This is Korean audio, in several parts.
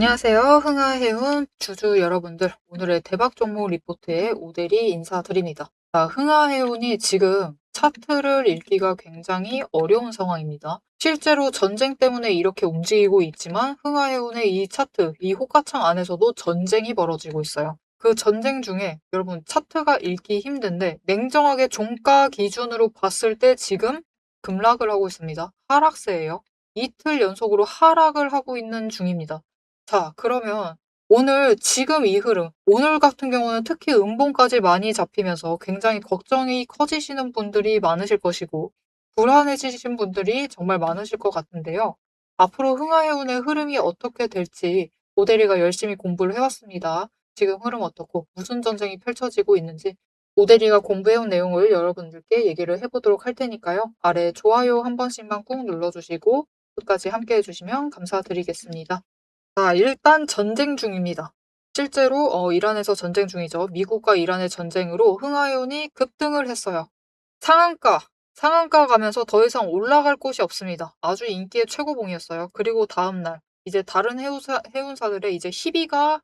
안녕하세요. 흥하해운 주주 여러분들. 오늘의 대박 종목 리포트에 오대리 인사드립니다. 자, 흥하해운이 지금 차트를 읽기가 굉장히 어려운 상황입니다. 실제로 전쟁 때문에 이렇게 움직이고 있지만 흥하해운의 이 차트, 이 호가창 안에서도 전쟁이 벌어지고 있어요. 그 전쟁 중에 여러분 차트가 읽기 힘든데 냉정하게 종가 기준으로 봤을 때 지금 급락을 하고 있습니다. 하락세예요. 이틀 연속으로 하락을 하고 있는 중입니다. 자, 그러면 오늘 지금 이 흐름, 오늘 같은 경우는 특히 음봉까지 많이 잡히면서 굉장히 걱정이 커지시는 분들이 많으실 것이고, 불안해지신 분들이 정말 많으실 것 같은데요. 앞으로 흥하해운의 흐름이 어떻게 될지 오대리가 열심히 공부를 해왔습니다. 지금 흐름 어떻고 무슨 전쟁이 펼쳐지고 있는지 오대리가 공부해온 내용을 여러분들께 얘기를 해보도록 할 테니까요. 아래 좋아요 한 번씩만 꾹 눌러주시고 끝까지 함께 해주시면 감사드리겠습니다. 자, 일단 전쟁 중입니다. 실제로 이란에서 전쟁 중이죠. 미국과 이란의 전쟁으로 흥하해운이 급등을 했어요. 상한가 가면서 더 이상 올라갈 곳이 없습니다. 아주 인기의 최고봉이었어요. 그리고 다음날 이제 다른 해운사들의 이제 희비가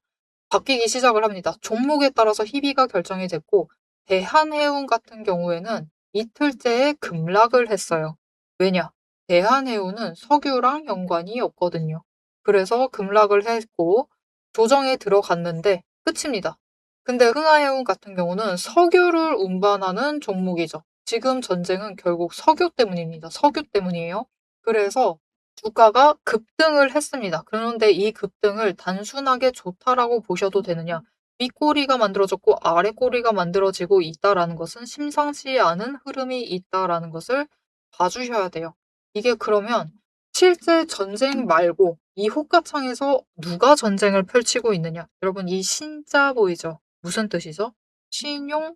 바뀌기 시작을 합니다. 종목에 따라서 희비가 결정이 됐고 대한해운 같은 경우에는 이틀째에 급락을 했어요. 왜냐? 대한해운은 석유랑 연관이 없거든요. 그래서 급락을 했고 조정에 들어갔는데 끝입니다. 근데 흥하해운 같은 경우는 석유를 운반하는 종목이죠. 지금 전쟁은 결국 석유 때문입니다. 석유 때문이에요. 그래서 주가가 급등을 했습니다. 그런데 이 급등을 단순하게 좋다라고 보셔도 되느냐? 윗꼬리가 만들어졌고 아랫꼬리가 만들어지고 있다라는 것은 심상치 않은 흐름이 있다라는 것을 봐주셔야 돼요. 이게 그러면 실제 전쟁 말고 이 호가창에서 누가 전쟁을 펼치고 있느냐? 여러분 이 신자 보이죠? 무슨 뜻이죠? 신용,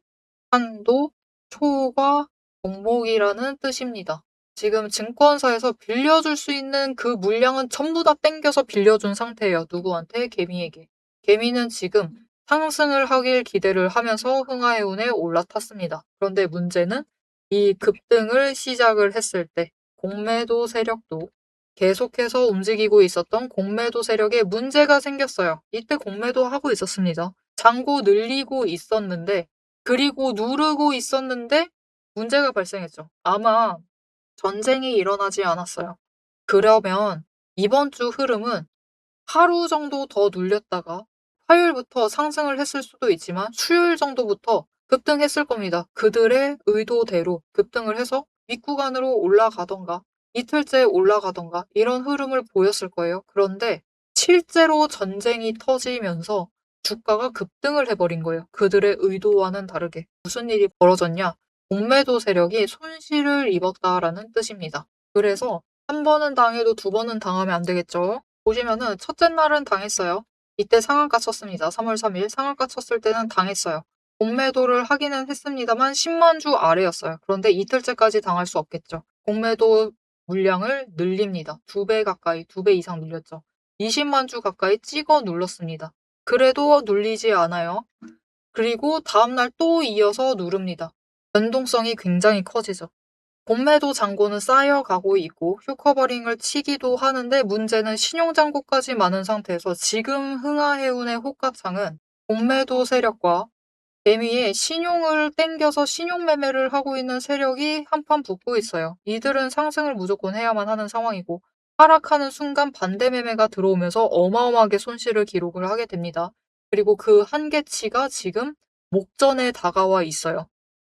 한도, 초과, 종목이라는 뜻입니다. 지금 증권사에서 빌려줄 수 있는 그 물량은 전부 다 땡겨서 빌려준 상태예요. 누구한테? 개미에게. 개미는 지금 상승을 하길 기대를 하면서 흥하해운에 올라탔습니다. 그런데 문제는 이 급등을 시작을 했을 때 공매도 세력도 계속해서 움직이고 있었던 공매도 세력에 문제가 생겼어요. 이때 공매도 하고 있었습니다. 잔고 늘리고 있었는데 그리고 누르고 있었는데 문제가 발생했죠. 아마 전쟁이 일어나지 않았어요. 그러면 이번 주 흐름은 하루 정도 더 눌렸다가 화요일부터 상승을 했을 수도 있지만 수요일 정도부터 급등했을 겁니다. 그들의 의도대로 급등을 해서 윗구간으로 올라가던가 이틀째 올라가던가 이런 흐름을 보였을 거예요. 그런데 실제로 전쟁이 터지면서 주가가 급등을 해버린 거예요. 그들의 의도와는 다르게. 무슨 일이 벌어졌냐? 공매도 세력이 손실을 입었다라는 뜻입니다. 그래서 한 번은 당해도 두 번은 당하면 안 되겠죠. 보시면은 첫째 날은 당했어요. 이때 상한가 쳤습니다. 3월 3일 상한가 쳤을 때는 당했어요. 공매도를 하기는 했습니다만 10만 주 아래였어요. 그런데 이틀째까지 당할 수 없겠죠. 공매도 물량을 늘립니다. 2배 가까이, 2배 이상 눌렸죠. 20만 주 가까이 찍어 눌렀습니다. 그래도 눌리지 않아요. 그리고 다음날 또 이어서 누릅니다. 변동성이 굉장히 커지죠. 공매도 잔고는 쌓여가고 있고 휴커버링을 치기도 하는데 문제는 신용잔고까지 많은 상태에서 지금 흥하해운의 호가창은 공매도 세력과 개미의 신용을 땡겨서 신용 매매를 하고 있는 세력이 한판 붙고 있어요. 이들은 상승을 무조건 해야만 하는 상황이고 하락하는 순간 반대 매매가 들어오면서 어마어마하게 손실을 기록을 하게 됩니다. 그리고 그 한계치가 지금 목전에 다가와 있어요.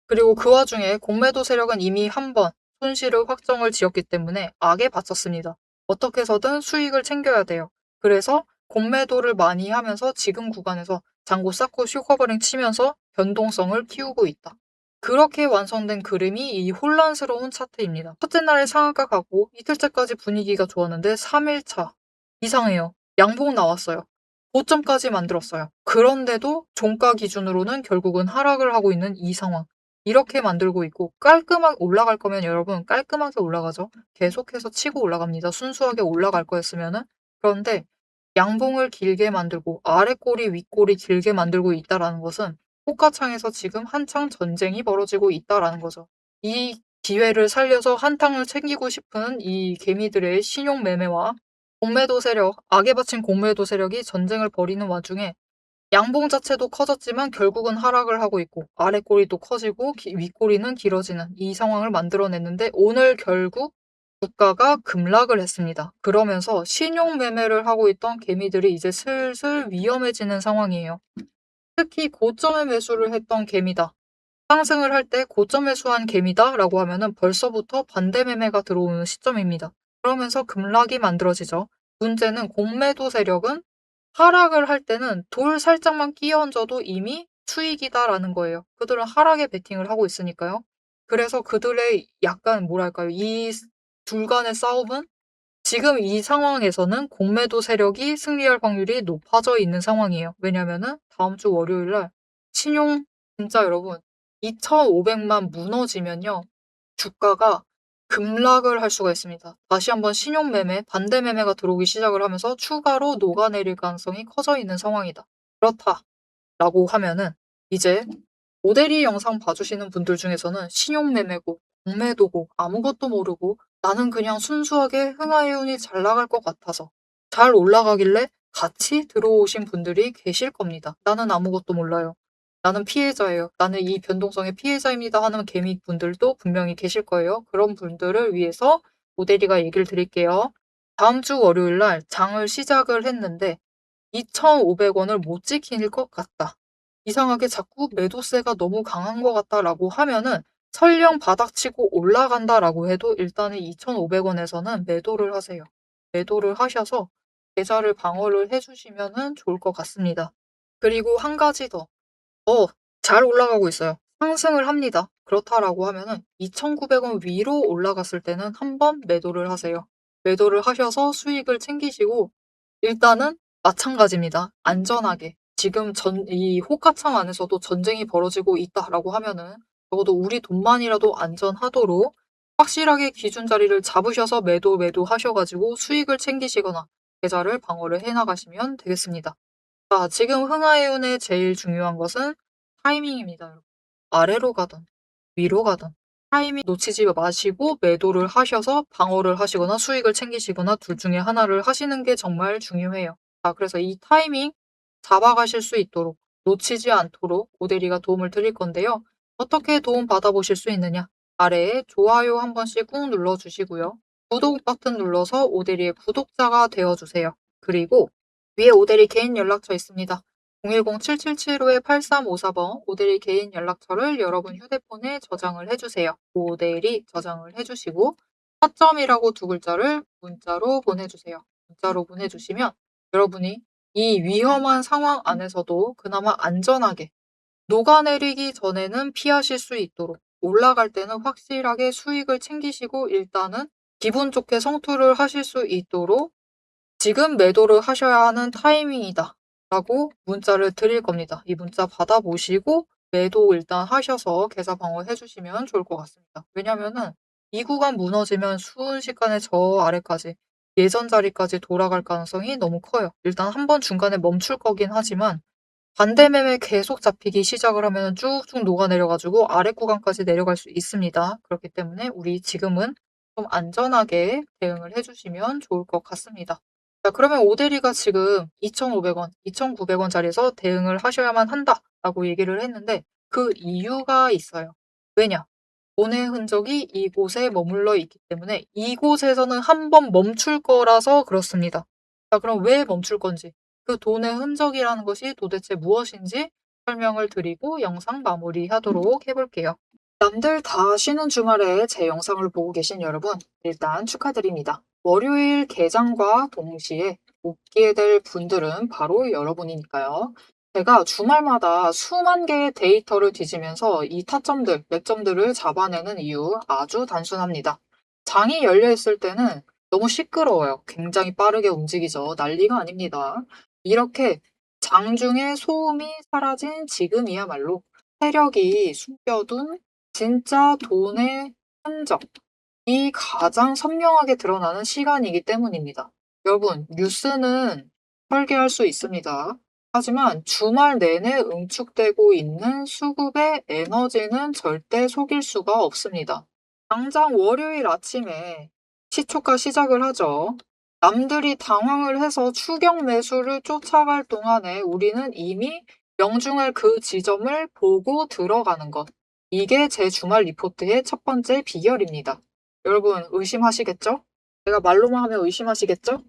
그리고 그 와중에 공매도 세력은 이미 한 번 손실을 확정을 지었기 때문에 악에 바쳤습니다. 어떻게 해서든 수익을 챙겨야 돼요. 그래서 공매도를 많이 하면서 지금 구간에서 잔고 쌓고 쇼커버링 치면서 변동성을 키우고 있다. 그렇게 완성된 그림이 이 혼란스러운 차트입니다. 첫째 날에 상한가 가고 이틀째까지 분위기가 좋았는데 3일차 이상해요. 양봉 나왔어요. 고점까지 만들었어요. 그런데도 종가 기준으로는 결국은 하락을 하고 있는 이 상황. 이렇게 만들고 있고 깔끔하게 올라갈 거면 여러분 깔끔하게 올라가죠. 계속해서 치고 올라갑니다. 순수하게 올라갈 거였으면은. 그런데 양봉을 길게 만들고 아랫꼬리 윗꼬리 길게 만들고 있다라는 것은 호가창에서 지금 한창 전쟁이 벌어지고 있다라는 거죠. 이 기회를 살려서 한탕을 챙기고 싶은 이 개미들의 신용 매매와 공매도 세력, 악에 바친 공매도 세력이 전쟁을 벌이는 와중에 양봉 자체도 커졌지만 결국은 하락을 하고 있고 아래 꼬리도 커지고 윗꼬리는 길어지는 이 상황을 만들어냈는데 오늘 결국 주가가 급락을 했습니다. 그러면서 신용 매매를 하고 있던 개미들이 이제 슬슬 위험해지는 상황이에요. 특히 고점에 매수를 했던 개미다. 상승을 할 때 고점 매수한 개미다 라고 하면은 벌써부터 반대 매매가 들어오는 시점입니다. 그러면서 급락이 만들어지죠. 문제는 공매도 세력은 하락을 할 때는 돌 살짝만 끼얹어도 이미 수익이다라는 거예요. 그들은 하락에 베팅을 하고 있으니까요. 그래서 그들의 약간 뭐랄까요. 이 둘 간의 싸움은 지금 이 상황에서는 공매도 세력이 승리할 확률이 높아져 있는 상황이에요. 왜냐면은 다음 주 월요일 날 신용 진짜 여러분 2,500만 무너지면요. 주가가 급락을 할 수가 있습니다. 다시 한번 신용 매매, 반대 매매가 들어오기 시작을 하면서 추가로 녹아내릴 가능성이 커져 있는 상황이다. 그렇다라고 하면은 이제 모델이 영상 봐주시는 분들 중에서는 신용 매매고 공매도고 아무것도 모르고 나는 그냥 순수하게 흥하해운이 잘 나갈 것 같아서 잘 올라가길래 같이 들어오신 분들이 계실 겁니다. 나는 아무것도 몰라요. 나는 피해자예요. 나는 이 변동성의 피해자입니다 하는 개미 분들도 분명히 계실 거예요. 그런 분들을 위해서 모델이가 얘기를 드릴게요. 다음 주 월요일 날 장을 시작을 했는데 2,500원을 못 지킬 것 같다. 이상하게 자꾸 매도세가 너무 강한 것 같다라고 하면은 설령 바닥치고 올라간다라고 해도 일단은 2,500원에서는 매도를 하세요. 매도를 하셔서 계좌를 방어를 해주시면은 좋을 것 같습니다. 그리고 한 가지 더. 잘 올라가고 있어요. 상승을 합니다. 그렇다라고 하면은 2,900원 위로 올라갔을 때는 한번 매도를 하세요. 매도를 하셔서 수익을 챙기시고 일단은 마찬가지입니다. 안전하게 지금 이 호가창 안에서도 전쟁이 벌어지고 있다라고 하면은 적어도 우리 돈만이라도 안전하도록 확실하게 기준 자리를 잡으셔서 매도하셔가지고 수익을 챙기시거나 계좌를 방어를 해나가시면 되겠습니다. 자, 지금 흥하해운의 제일 중요한 것은 타이밍입니다. 여러분. 아래로 가든 위로 가든 타이밍 놓치지 마시고 매도를 하셔서 방어를 하시거나 수익을 챙기시거나 둘 중에 하나를 하시는 게 정말 중요해요. 자, 그래서 이 타이밍 잡아가실 수 있도록 놓치지 않도록 오대리가 도움을 드릴 건데요. 어떻게 도움 받아보실 수 있느냐? 아래에 좋아요 한 번씩 꾹 눌러주시고요. 구독 버튼 눌러서 오대리의 구독자가 되어주세요. 그리고 위에 오대리 개인 연락처 있습니다. 010-7775-8354번 오대리 개인 연락처를 여러분 휴대폰에 저장을 해주세요. 오대리 저장을 해주시고 타점이라고 두 글자를 문자로 보내주세요. 문자로 보내주시면 여러분이 이 위험한 상황 안에서도 그나마 안전하게 녹아내리기 전에는 피하실 수 있도록 올라갈 때는 확실하게 수익을 챙기시고 일단은 기분 좋게 성투를 하실 수 있도록 지금 매도를 하셔야 하는 타이밍이다 라고 문자를 드릴 겁니다. 이 문자 받아보시고 매도 일단 하셔서 계좌 방어해 주시면 좋을 것 같습니다. 왜냐면은 이 구간 무너지면 순식간에 저 아래까지 예전 자리까지 돌아갈 가능성이 너무 커요. 일단 한번 중간에 멈출 거긴 하지만 반대 매매 계속 잡히기 시작을 하면 쭉쭉 녹아내려가지고 아래 구간까지 내려갈 수 있습니다. 그렇기 때문에 우리 지금은 좀 안전하게 대응을 해주시면 좋을 것 같습니다. 자, 그러면 오대리가 지금 2,500원, 2,900원 자리에서 대응을 하셔야만 한다라고 얘기를 했는데 그 이유가 있어요. 왜냐? 돈의 흔적이 이곳에 머물러 있기 때문에 이곳에서는 한번 멈출 거라서 그렇습니다. 자, 그럼 왜 멈출 건지 그 돈의 흔적이라는 것이 도대체 무엇인지 설명을 드리고 영상 마무리하도록 해볼게요. 남들 다 쉬는 주말에 제 영상을 보고 계신 여러분, 일단 축하드립니다. 월요일 개장과 동시에 웃게 될 분들은 바로 여러분이니까요. 제가 주말마다 수만 개의 데이터를 뒤지면서 이 타점들, 맥점들을 잡아내는 이유 아주 단순합니다. 장이 열려 있을 때는 너무 시끄러워요. 굉장히 빠르게 움직이죠. 난리가 아닙니다. 이렇게 장중에 소음이 사라진 지금이야말로 세력이 숨겨둔 진짜 돈의 흔적이 가장 선명하게 드러나는 시간이기 때문입니다. 여러분, 뉴스는 설계할 수 있습니다. 하지만 주말 내내 응축되고 있는 수급의 에너지는 절대 속일 수가 없습니다. 당장 월요일 아침에 시초가 시작을 하죠. 남들이 당황을 해서 추격 매수를 쫓아갈 동안에 우리는 이미 명중할 그 지점을 보고 들어가는 것. 이게 제 주말 리포트의 첫 번째 비결입니다. 여러분 의심하시겠죠? 제가 말로만 하면 의심하시겠죠?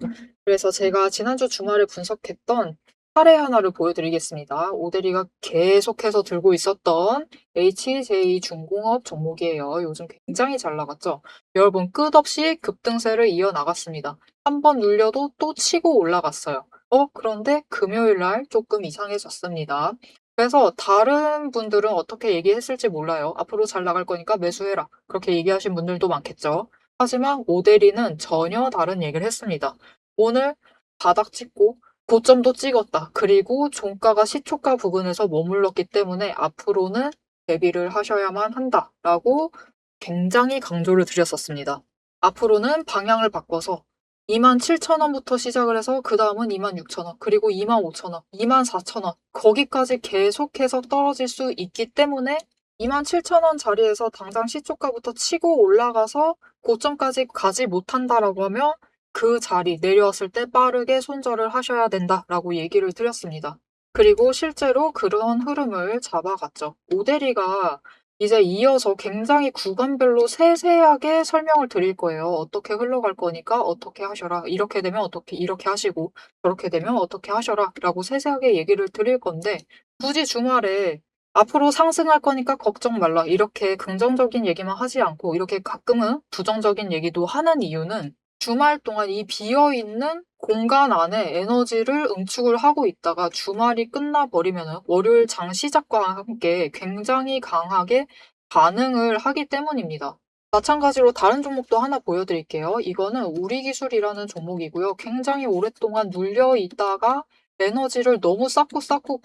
그래서 제가 지난주 주말에 분석했던 사례 하나를 보여드리겠습니다. 오대리가 계속해서 들고 있었던 HJ중공업 종목이에요. 요즘 굉장히 잘 나갔죠? 여러분 끝없이 급등세를 이어나갔습니다. 한 번 눌려도 또 치고 올라갔어요. 그런데 금요일 날 조금 이상해졌습니다. 그래서 다른 분들은 어떻게 얘기했을지 몰라요. 앞으로 잘 나갈 거니까 매수해라. 그렇게 얘기하신 분들도 많겠죠. 하지만 오대리는 전혀 다른 얘기를 했습니다. 오늘 바닥 찍고 고점도 찍었다. 그리고 종가가 시초가 부근에서 머물렀기 때문에 앞으로는 대비를 하셔야만 한다라고 굉장히 강조를 드렸었습니다. 앞으로는 방향을 바꿔서 27,000원부터 시작을 해서 그 다음은 26,000원, 그리고 25,000원, 24,000원 거기까지 계속해서 떨어질 수 있기 때문에 27,000원 자리에서 당장 시초가부터 치고 올라가서 고점까지 가지 못한다라고 하면 그 자리 내려왔을 때 빠르게 손절을 하셔야 된다라고 얘기를 드렸습니다. 그리고 실제로 그런 흐름을 잡아갔죠. 오대리가 이제 이어서 굉장히 구간별로 세세하게 설명을 드릴 거예요. 어떻게 흘러갈 거니까 어떻게 하셔라. 이렇게 되면 어떻게 이렇게 하시고 저렇게 되면 어떻게 하셔라 라고 세세하게 얘기를 드릴 건데 굳이 주말에 앞으로 상승할 거니까 걱정 말라. 이렇게 긍정적인 얘기만 하지 않고 이렇게 가끔은 부정적인 얘기도 하는 이유는 주말 동안 이 비어있는 공간 안에 에너지를 응축을 하고 있다가 주말이 끝나버리면 월요일 장 시작과 함께 굉장히 강하게 반응을 하기 때문입니다. 마찬가지로 다른 종목도 하나 보여드릴게요. 이거는 우리기술이라는 종목이고요. 굉장히 오랫동안 눌려 있다가 에너지를 너무 쌓고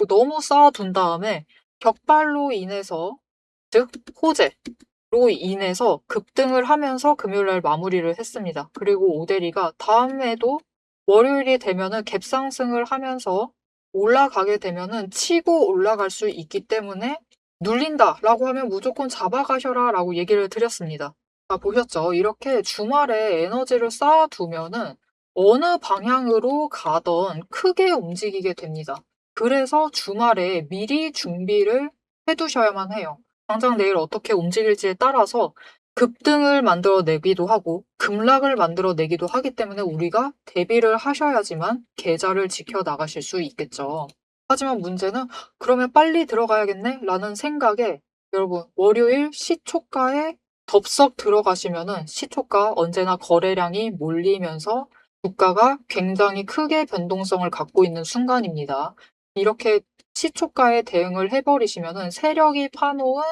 너무 쌓아둔 다음에 격발로 인해서 즉 호재로 인해서 급등을 하면서 금요일날 마무리를 했습니다. 그리고 오대리가 다음에도 월요일이 되면은 갭상승을 하면서 올라가게 되면은 치고 올라갈 수 있기 때문에 눌린다라고 하면 무조건 잡아가셔라라고 얘기를 드렸습니다. 보셨죠? 이렇게 주말에 에너지를 쌓아두면은 어느 방향으로 가던 크게 움직이게 됩니다. 그래서 주말에 미리 준비를 해두셔야만 해요. 당장 내일 어떻게 움직일지에 따라서 급등을 만들어내기도 하고 급락을 만들어내기도 하기 때문에 우리가 대비를 하셔야지만 계좌를 지켜나가실 수 있겠죠. 하지만 문제는 그러면 빨리 들어가야겠네? 라는 생각에 여러분 월요일 시초가에 덥석 들어가시면은 시초가 언제나 거래량이 몰리면서 주가가 굉장히 크게 변동성을 갖고 있는 순간입니다. 이렇게 시초가에 대응을 해버리시면은 세력이 파놓은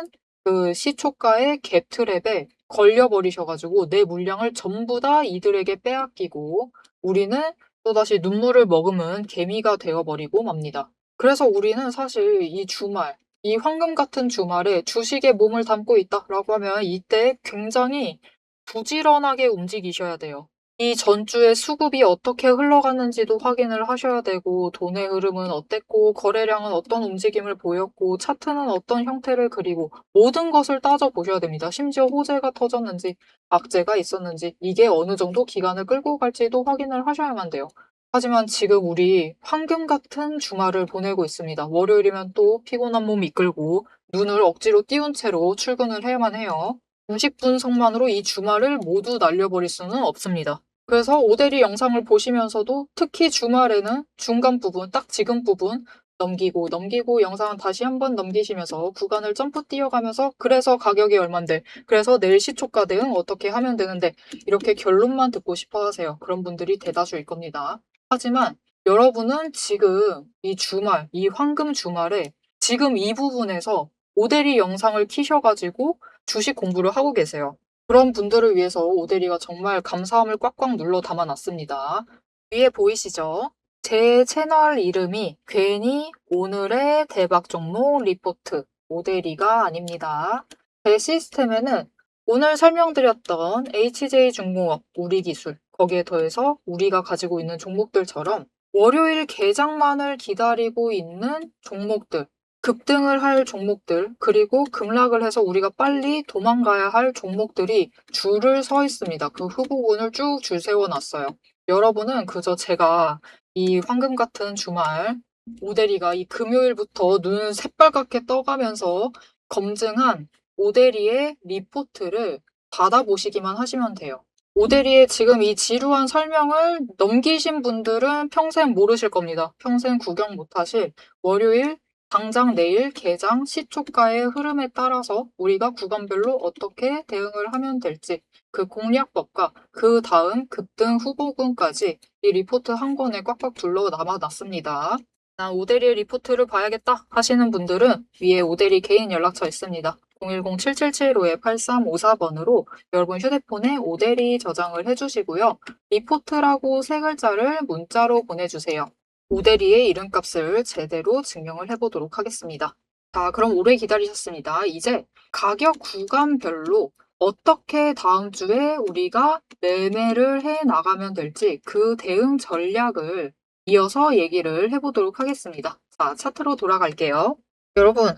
그 시초가의 갭 트랩에 걸려버리셔가지고 내 물량을 전부 다 이들에게 빼앗기고 우리는 또다시 눈물을 머금은 개미가 되어버리고 맙니다. 그래서 우리는 사실 이 주말, 이 황금 같은 주말에 주식에 몸을 담고 있다라고 하면 이때 굉장히 부지런하게 움직이셔야 돼요. 이 전주의 수급이 어떻게 흘러갔는지도 확인을 하셔야 되고 돈의 흐름은 어땠고 거래량은 어떤 움직임을 보였고 차트는 어떤 형태를 그리고 모든 것을 따져보셔야 됩니다. 심지어 호재가 터졌는지 악재가 있었는지 이게 어느 정도 기간을 끌고 갈지도 확인을 하셔야만 돼요. 하지만 지금 우리 황금 같은 주말을 보내고 있습니다. 월요일이면 또 피곤한 몸 이끌고 눈을 억지로 띄운 채로 출근을 해야만 해요. 90분석만으로 이 주말을 모두 날려버릴 수는 없습니다. 그래서 오대리 영상을 보시면서도 특히 주말에는 중간 부분, 딱 지금 부분 넘기고 영상은 다시 한번 넘기시면서 구간을 점프 뛰어가면서 그래서 가격이 얼만데 그래서 내일 시초가 대응 어떻게 하면 되는데 이렇게 결론만 듣고 싶어 하세요. 그런 분들이 대다수일 겁니다. 하지만 여러분은 지금 이 주말, 이 황금 주말에 지금 이 부분에서 오대리 영상을 키셔가지고 주식 공부를 하고 계세요. 그런 분들을 위해서 오대리가 정말 감사함을 꽉꽉 눌러 담아놨습니다. 위에 보이시죠? 제 채널 이름이 괜히 오늘의 대박 종목 리포트 오대리가 아닙니다. 제 시스템에는 오늘 설명드렸던 HJ중공업, 우리기술, 거기에 더해서 우리가 가지고 있는 종목들처럼 월요일 개장만을 기다리고 있는 종목들, 급등을 할 종목들, 그리고 급락을 해서 우리가 빨리 도망가야 할 종목들이 줄을 서 있습니다. 그 후보군을 쭉 줄 세워놨어요. 여러분은 그저 제가 이 황금 같은 주말 오대리가 이 금요일부터 눈을 새빨갛게 떠가면서 검증한 오대리의 리포트를 받아보시기만 하시면 돼요. 오대리의 지금 이 지루한 설명을 넘기신 분들은 평생 모르실 겁니다. 평생 구경 못하실 월요일, 당장 내일 개장 시초가의 흐름에 따라서 우리가 구간별로 어떻게 대응을 하면 될지 그 공략법과 그 다음 급등 후보군까지 이 리포트 한 권에 꽉꽉 둘러 남아놨습니다. 나 오대리의 리포트를 봐야겠다 하시는 분들은 위에 오대리 개인 연락처 있습니다. 010-7775-8354번으로 여러분 휴대폰에 오대리 저장을 해주시고요. 리포트라고 세 글자를 문자로 보내주세요. 오대리의 이름값을 제대로 증명을 해보도록 하겠습니다. 자, 그럼 오래 기다리셨습니다. 이제 가격 구간별로 어떻게 다음 주에 우리가 매매를 해 나가면 될지 그 대응 전략을 이어서 얘기를 해보도록 하겠습니다. 자, 차트로 돌아갈게요. 여러분,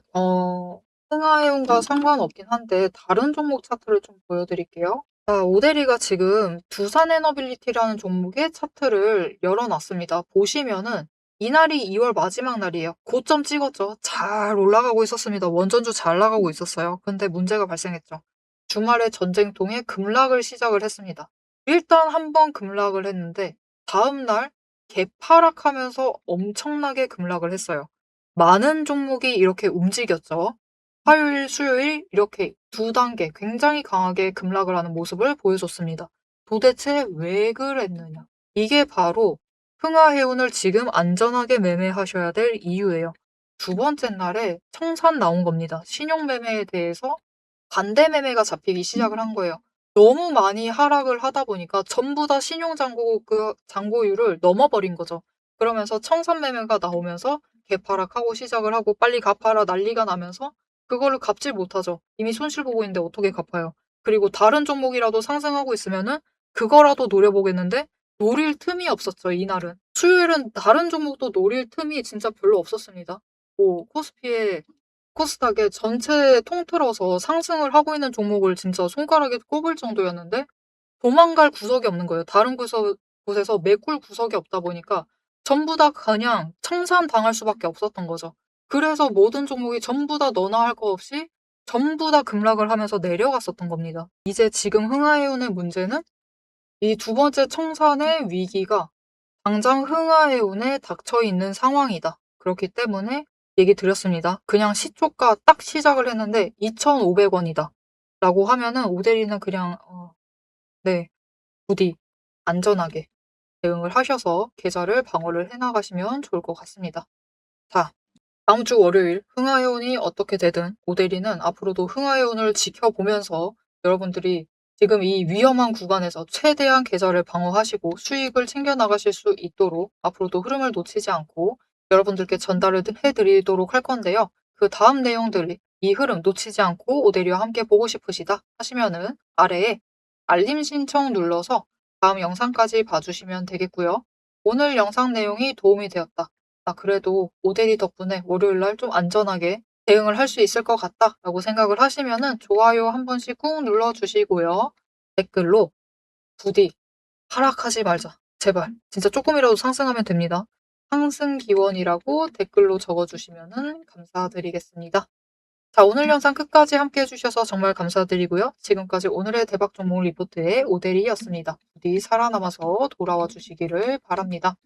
흥하해운과 상관없긴 한데 다른 종목 차트를 좀 보여드릴게요. 자, 오대리가 지금 두산에너빌리티라는 종목의 차트를 열어놨습니다. 보시면은 이날이 2월 마지막 날이에요. 고점 찍었죠. 잘 올라가고 있었습니다. 원전주 잘 나가고 있었어요. 근데 문제가 발생했죠. 주말에 전쟁통에 급락을 시작을 했습니다. 일단 한번 급락을 했는데 다음날 개파락하면서 엄청나게 급락을 했어요. 많은 종목이 이렇게 움직였죠. 화요일, 수요일 이렇게 두 단계 굉장히 강하게 급락을 하는 모습을 보여줬습니다. 도대체 왜 그랬느냐? 이게 바로 흥하해운을 지금 안전하게 매매하셔야 될 이유예요. 두 번째 날에 청산 나온 겁니다. 신용매매에 대해서 반대 매매가 잡히기 시작을 한 거예요. 너무 많이 하락을 하다 보니까 전부 다 신용잔고 잔고율을 넘어버린 거죠. 그러면서 청산 매매가 나오면서 개파락하고 시작을 하고 빨리 갚아라 난리가 나면서 그거를 갚질 못하죠. 이미 손실 보고 있는데 어떻게 갚아요? 그리고 다른 종목이라도 상승하고 있으면은 그거라도 노려보겠는데 노릴 틈이 없었죠, 이날은. 수요일은 다른 종목도 노릴 틈이 진짜 별로 없었습니다. 뭐 코스닥에 전체 통틀어서 상승을 하고 있는 종목을 진짜 손가락에 꼽을 정도였는데 도망갈 구석이 없는 거예요. 다른 곳에서 메꿀 구석이 없다 보니까 전부 다 그냥 청산당할 수밖에 없었던 거죠. 그래서 모든 종목이 전부 다 너나 할 거 없이 전부 다 급락을 하면서 내려갔었던 겁니다. 이제 지금 흥하해운의 문제는 이 두 번째 청산의 위기가 당장 흥하해운에 닥쳐 있는 상황이다. 그렇기 때문에 얘기 드렸습니다. 그냥 시초가 딱 시작을 했는데 2,500원이다. 라고 하면은 오대리는 그냥 네, 부디 안전하게 대응을 하셔서 계좌를 방어를 해나가시면 좋을 것 같습니다. 자, 다음 주 월요일 흥하해운이 어떻게 되든 오대리는 앞으로도 흥하해운을 지켜보면서 여러분들이 지금 이 위험한 구간에서 최대한 계좌를 방어하시고 수익을 챙겨나가실 수 있도록 앞으로도 흐름을 놓치지 않고 여러분들께 전달을 해드리도록 할 건데요. 그 다음 내용들이 이 흐름 놓치지 않고 오대리와 함께 보고 싶으시다 하시면은 아래에 알림 신청 눌러서 다음 영상까지 봐주시면 되겠고요. 오늘 영상 내용이 도움이 되었다. 그래도 오대리 덕분에 월요일날 좀 안전하게 대응을 할 수 있을 것 같다라고 생각을 하시면은 좋아요 한 번씩 꾹 눌러주시고요. 댓글로 부디 하락하지 말자. 제발. 진짜 조금이라도 상승하면 됩니다. 상승 기원이라고 댓글로 적어주시면은 감사드리겠습니다. 자, 오늘 영상 끝까지 함께 해주셔서 정말 감사드리고요. 지금까지 오늘의 대박 종목 리포트의 오대리였습니다. 부디 살아남아서 돌아와 주시기를 바랍니다.